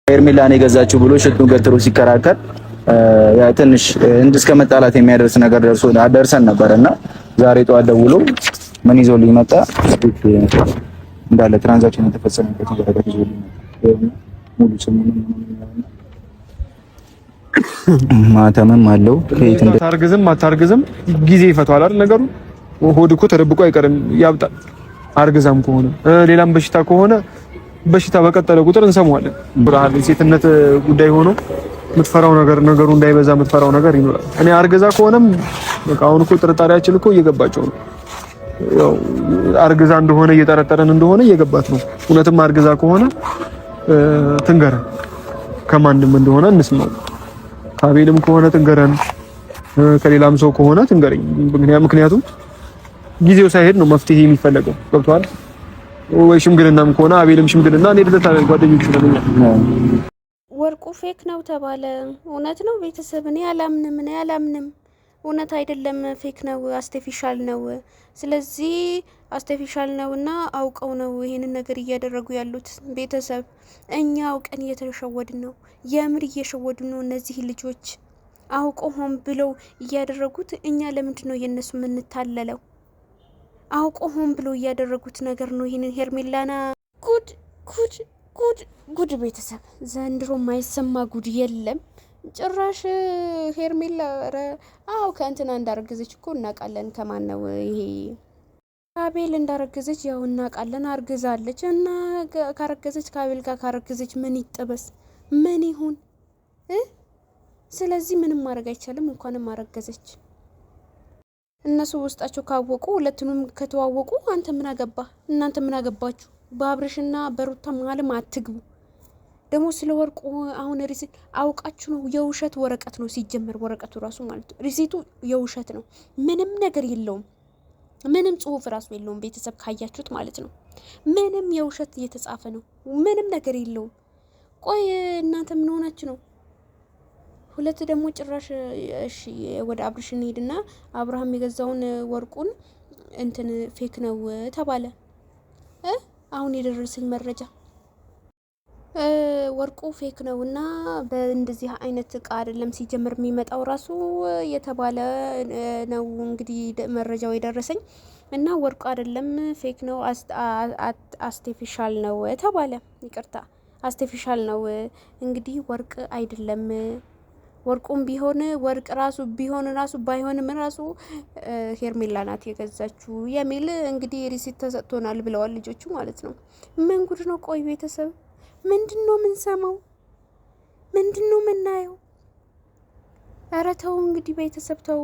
ሄርሜላን የገዛችው ብሎ ሽቱን ገትሮ ሲከራከር ያ ትንሽ እስከ መጣላት የሚያደርስ ነገር ደርሰን ነበርና ዛሬ ጠዋት ደውሎ ምን ይዞልኝ መጣ? እንዳለ ትራንዛክሽን የተፈጸመበት ነገር ይዞልኝ ሙሉ ስሙን ማተምም አለው። አታርግዝም ጊዜ ይፈቷል አይደል ነገሩ። ሆድ እኮ ተደብቆ አይቀርም ያብጣል። አርግዛም ከሆነ ሌላም በሽታ ከሆነ በሽታ በቀጠለ ቁጥር እንሰማዋለን። ብርሃን ሴትነት ጉዳይ ሆኖ የምትፈራው ነገሩ እንዳይበዛ የምትፈራው ነገር ይኖራል። እኔ አርግዛ ከሆነም በቃ አሁን እኮ ጥርጣሬያችን እኮ እየገባቸው ነው። ያው አርግዛ እንደሆነ እየጠረጠረን እንደሆነ እየገባት ነው። እውነትም አርግዛ ከሆነ ትንገረን፣ ከማንም እንደሆነ እንስማው። ከአቤልም ከሆነ ትንገረን፣ ከሌላም ሰው ከሆነ ትንገረኝ። ምክንያቱም ጊዜው ሳይሄድ ነው መፍትሄ የሚፈለገው። ገብቷል ወይ? ሽምግልናም ከሆነ አቤልም ሽምግልና እኔ ልደታ ጓደኞቹ ነው። ወርቁ ፌክ ነው ተባለ። እውነት ነው ቤተሰብ? እኔ አላምንም። እውነት አይደለም፣ ፌክ ነው፣ አርቲፊሻል ነው። ስለዚህ አርቲፊሻል ነውና አውቀው ነው ይሄንን ነገር እያደረጉ ያሉት። ቤተሰብ እኛ አውቀን እየተሸወድን ነው። የምር እየሸወዱ ነው እነዚህ ልጆች። አውቀው ሆን ብለው እያደረጉት፣ እኛ ለምንድን ነው የነሱ የምንታለለው? አውቀው ሆን ብለው እያደረጉት ነገር ነው። ይሄንን ሄርሜላና ጉድ ቤተሰብ፣ ዘንድሮ ማይሰማ ጉድ የለም ጭራሽ። ሄርሜላ ከእንትና እንዳረገዘች እኮ እናውቃለን። ከማን ነው ይሄ? ከአቤል እንዳረገዘች ያው እናውቃለን። አርግዛለች እና ካረገዘች ከአቤል ጋር ካረገዘች ምን ይጠበስ ምን ይሁን? ስለዚህ ምንም ማድረግ አይቻልም። እንኳንም አረገዘች። እነሱ ውስጣቸው ካወቁ፣ ሁለቱንም ከተዋወቁ አንተ ምን አገባ? እናንተ ምን አገባችሁ? በአብርሽና በሩታ መሀልም አትግቡ። ደግሞ ስለ ወርቁ አሁን ሪሲት አውቃችሁ ነው። የውሸት ወረቀት ነው ሲጀመር፣ ወረቀቱ ራሱ ማለት ነው። ሪሲቱ የውሸት ነው። ምንም ነገር የለውም። ምንም ጽሁፍ ራሱ የለውም። ቤተሰብ ካያችሁት ማለት ነው። ምንም የውሸት እየተጻፈ ነው። ምንም ነገር የለውም። ቆይ እናንተ ምን ሆናችሁ ነው? ሁለት ደግሞ ጭራሽ እሺ፣ ወደ አብርሽ እንሄድና አብርሃም የገዛውን ወርቁን እንትን ፌክ ነው ተባለ። አሁን የደረሰኝ መረጃ ወርቁ ፌክ ነው እና በእንደዚህ አይነት እቃ አይደለም ሲጀምር የሚመጣው ራሱ የተባለ ነው። እንግዲህ መረጃው የደረሰኝ እና ወርቁ አይደለም ፌክ ነው አርቲፊሻል ነው ተባለ። ይቅርታ አርቲፊሻል ነው እንግዲህ ወርቅ አይደለም። ወርቁም ቢሆን ወርቅ ራሱ ቢሆን ራሱ ባይሆንም ራሱ ሄርሜላ ናት የገዛችው የሚል እንግዲህ ሪሲት ተሰጥቶናል ብለዋል ልጆቹ ማለት ነው። ምን ጉድ ነው? ቆይ ቤተሰብ ምንድነው የምንሰማው? ምንድነው የምናየው? ኧረ ተው እንግዲህ ቤተሰብ ተው።